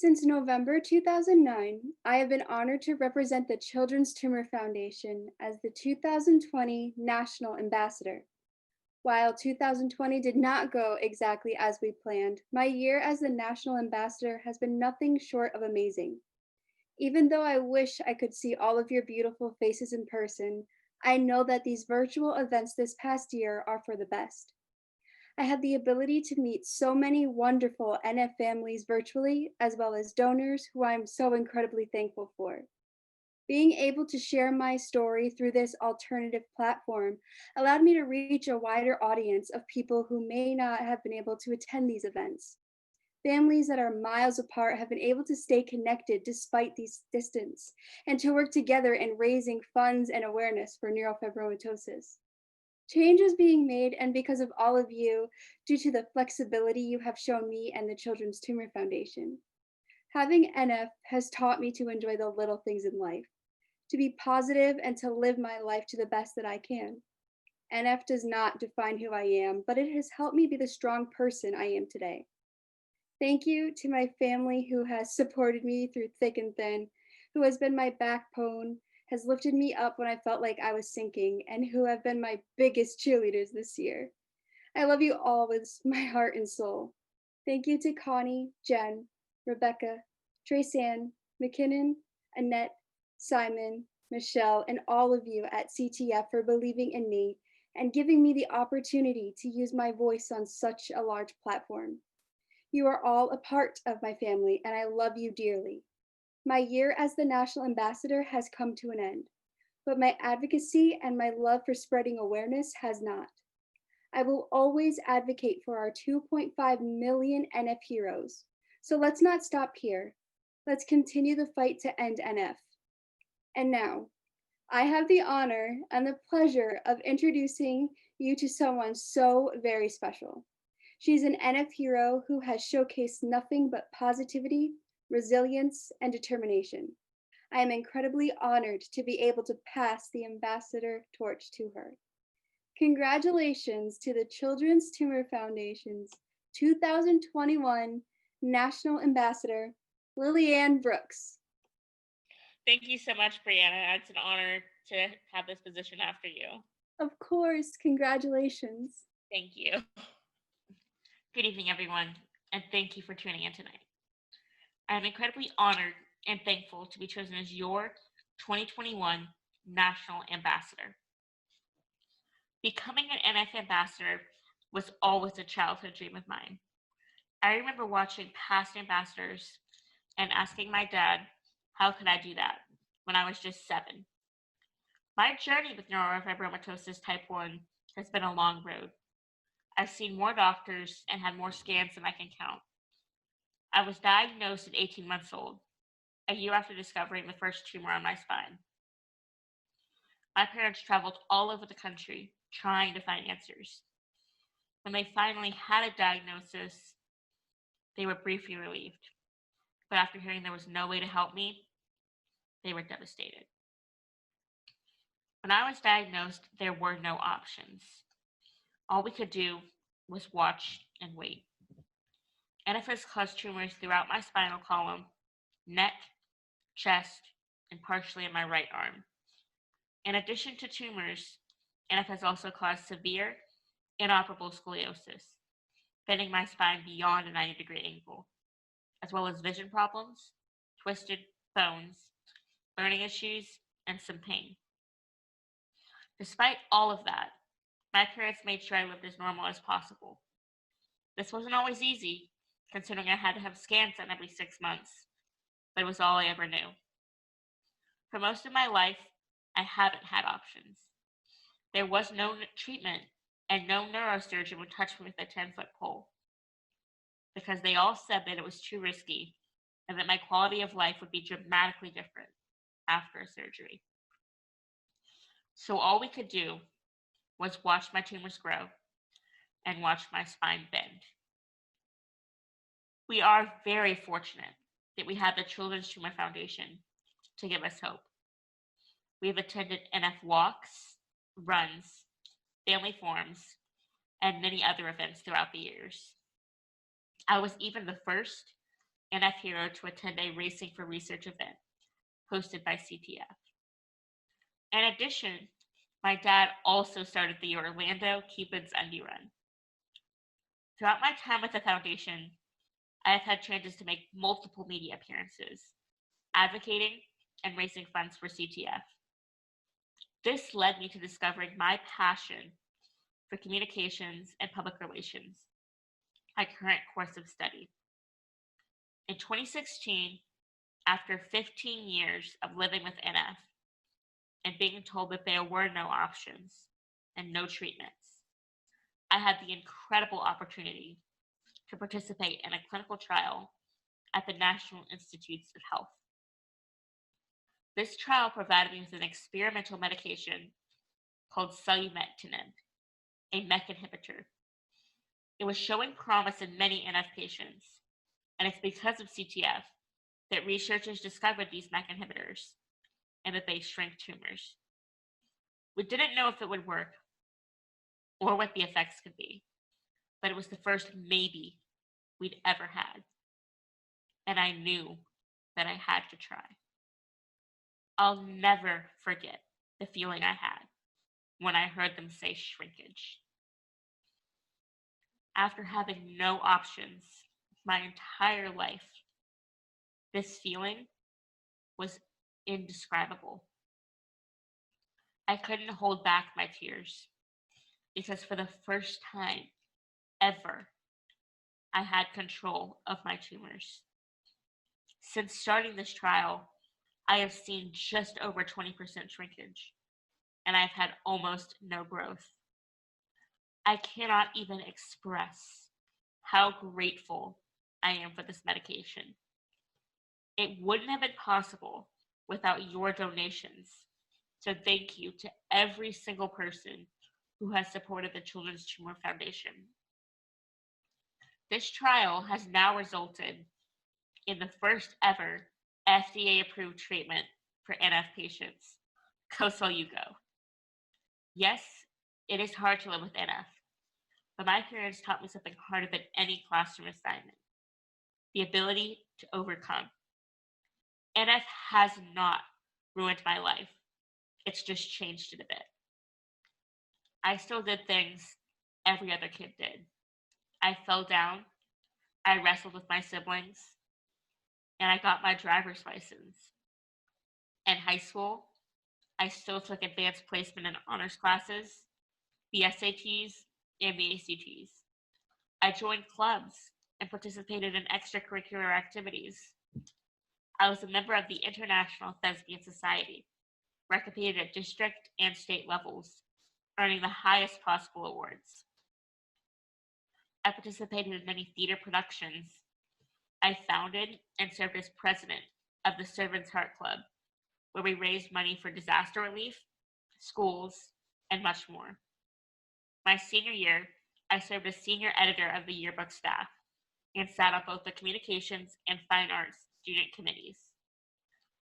Since November 2009, I have been honored to represent the Children's Tumor Foundation as the 2020 National Ambassador. While 2020 did not go exactly as we planned, my year as the National Ambassador has been nothing short of amazing. Even though I wish I could see all of your beautiful faces in person, I know that these virtual events this past year are for the best. I had the ability to meet so many wonderful NF families virtually, as well as donors who I'm so incredibly thankful for. Being able to share my story through this alternative platform allowed me to reach a wider audience of people who may not have been able to attend these events. Families that are miles apart have been able to stay connected despite these distance and to work together in raising funds and awareness for neurofibromatosis. Change is being made, and because of all of you, due to the flexibility you have shown me and the Children's Tumor Foundation. Having NF has taught me to enjoy the little things in life, to be positive, and to live my life to the best that I can. NF does not define who I am, but it has helped me be the strong person I am today. Thank you to my family who has supported me through thick and thin, who has been my backbone, has lifted me up when I felt like I was sinking, and who have been my biggest cheerleaders this year. I love you all with my heart and soul. Thank you to Connie, Jen, Rebecca, Trace-Ann, McKinnon, Annette, Simon, Michelle, and all of you at CTF for believing in me and giving me the opportunity to use my voice on such a large platform. You are all a part of my family, and I love you dearly. My year as the National Ambassador has come to an end, but my advocacy and my love for spreading awareness has not. I will always advocate for our 2.5 million NF heroes. So let's not stop here. Let's continue the fight to end NF. And now, I have the honor and the pleasure of introducing you to someone so very special. She's an NF hero who has showcased nothing but positivity, resilience, and determination. I am incredibly honored to be able to pass the ambassador torch to her. Congratulations to the Children's Tumor Foundation's 2021 National Ambassador, Lilly Ann Brooks. Thank you so much, Brianna. It's an honor to have this position after you. Of course, congratulations. Thank you. Good evening, everyone, and thank you for tuning in tonight. I am incredibly honored and thankful to be chosen as your 2021 National Ambassador. Becoming an NF ambassador was always a childhood dream of mine. I remember watching past ambassadors and asking my dad, how could I do that when I was just 7? My journey with neurofibromatosis type 1 has been a long road. I've seen more doctors and had more scans than I can count. I was diagnosed at 18 months old, a year after discovering the first tumor on my spine. My parents traveled all over the country trying to find answers. When they finally had a diagnosis, they were briefly relieved. But after hearing there was no way to help me, they were devastated. When I was diagnosed, there were no options. All we could do was watch and wait. NF has caused tumors throughout my spinal column, neck, chest, and partially in my right arm. In addition to tumors, NF has also caused severe, inoperable scoliosis, bending my spine beyond a 90-degree angle, as well as vision problems, twisted bones, learning issues, and some pain. Despite all of that, my parents made sure I lived as normal as possible. This wasn't always easy, considering I had to have scans done every 6 months, but it was all I ever knew. For most of my life, I haven't had options. There was no treatment, and no neurosurgeon would touch me with a 10-foot pole, because they all said that it was too risky and that my quality of life would be dramatically different after a surgery. So all we could do was watch my tumors grow and watch my spine bend. We are very fortunate that we have the Children's Tumor Foundation to give us hope. We have attended NF walks, runs, family forums, and many other events throughout the years. I was even the first NF hero to attend a Racing for Research event hosted by CTF. In addition, my dad also started the Orlando Cupid's Undie Run. Throughout my time with the foundation, I have had chances to make multiple media appearances, advocating and raising funds for CTF. This led me to discovering my passion for communications and public relations, my current course of study. In 2016, after 15 years of living with NF and being told that there were no options and no treatments, I had the incredible opportunity to participate in a clinical trial at the National Institutes of Health. This trial provided me with an experimental medication called selumetinib, a MEK inhibitor. It was showing promise in many NF patients, and it's because of CTF that researchers discovered these MEK inhibitors and that they shrink tumors. We didn't know if it would work or what the effects could be, but it was the first maybe we'd ever had, and I knew that I had to try. I'll never forget the feeling I had when I heard them say shrinkage. After having no options my entire life, this feeling was indescribable. I couldn't hold back my tears because for the first time ever, I had control of my tumors. Since starting this trial, I have seen just over 20% shrinkage, and I've had almost no growth. I cannot even express how grateful I am for this medication. It wouldn't have been possible without your donations, so thank you to every single person who has supported the Children's Tumor Foundation. This trial has now resulted in the first ever FDA-approved treatment for NF patients. Go Soul You Go. Yes, it is hard to live with NF, but my parents taught me something harder than any classroom assignment: the ability to overcome. NF has not ruined my life. It's just changed it a bit. I still did things every other kid did. I fell down, I wrestled with my siblings, and I got my driver's license. In high school, I still took advanced placement and honors classes, the SATs, and the ACTs. I joined clubs and participated in extracurricular activities. I was a member of the International Thespian Society, where I competed at district and state levels, earning the highest possible awards. I participated in many theater productions. I founded and served as president of the Servants Heart Club, where we raised money for disaster relief, schools, and much more. My senior year, I served as senior editor of the yearbook staff and sat on both the communications and fine arts student committees.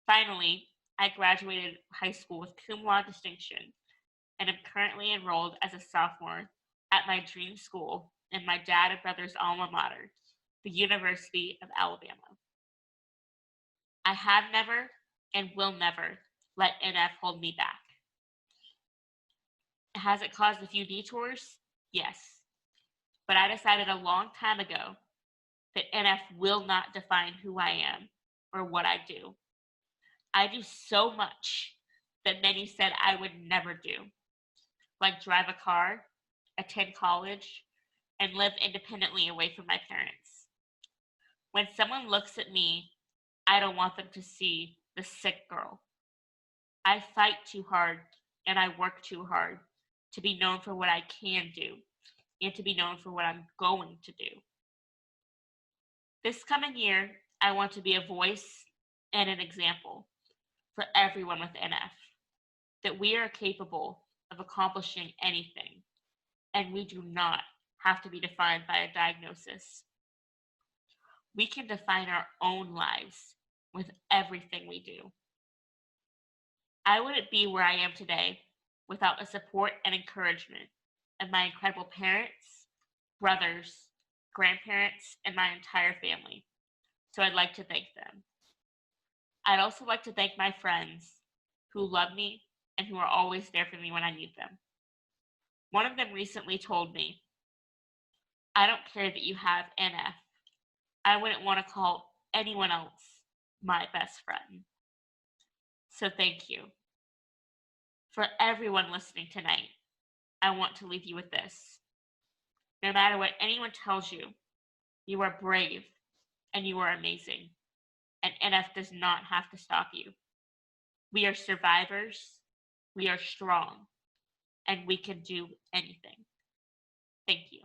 Finally, I graduated high school with cum laude distinction and am currently enrolled as a sophomore at my dream school in my dad and brother's alma mater, the University of Alabama. I have never and will never let NF hold me back. Has it caused a few detours? Yes. But I decided a long time ago that NF will not define who I am or what I do. I do so much that many said I would never do, like drive a car, attend college, and live independently away from my parents. When someone looks at me, I don't want them to see the sick girl. I fight too hard and I work too hard to be known for what I can do and to be known for what I'm going to do. This coming year, I want to be a voice and an example for everyone with NF, that we are capable of accomplishing anything, and we do not have to be defined by a diagnosis. We can define our own lives with everything we do. I wouldn't be where I am today without the support and encouragement of my incredible parents, brothers, grandparents, and my entire family. So I'd like to thank them. I'd also like to thank my friends who love me and who are always there for me when I need them. One of them recently told me, I don't care that you have NF. I wouldn't want to call anyone else my best friend. So thank you. For everyone listening tonight, I want to leave you with this. No matter what anyone tells you, you are brave and you are amazing. And NF does not have to stop you. We are survivors, we are strong, and we can do anything. Thank you.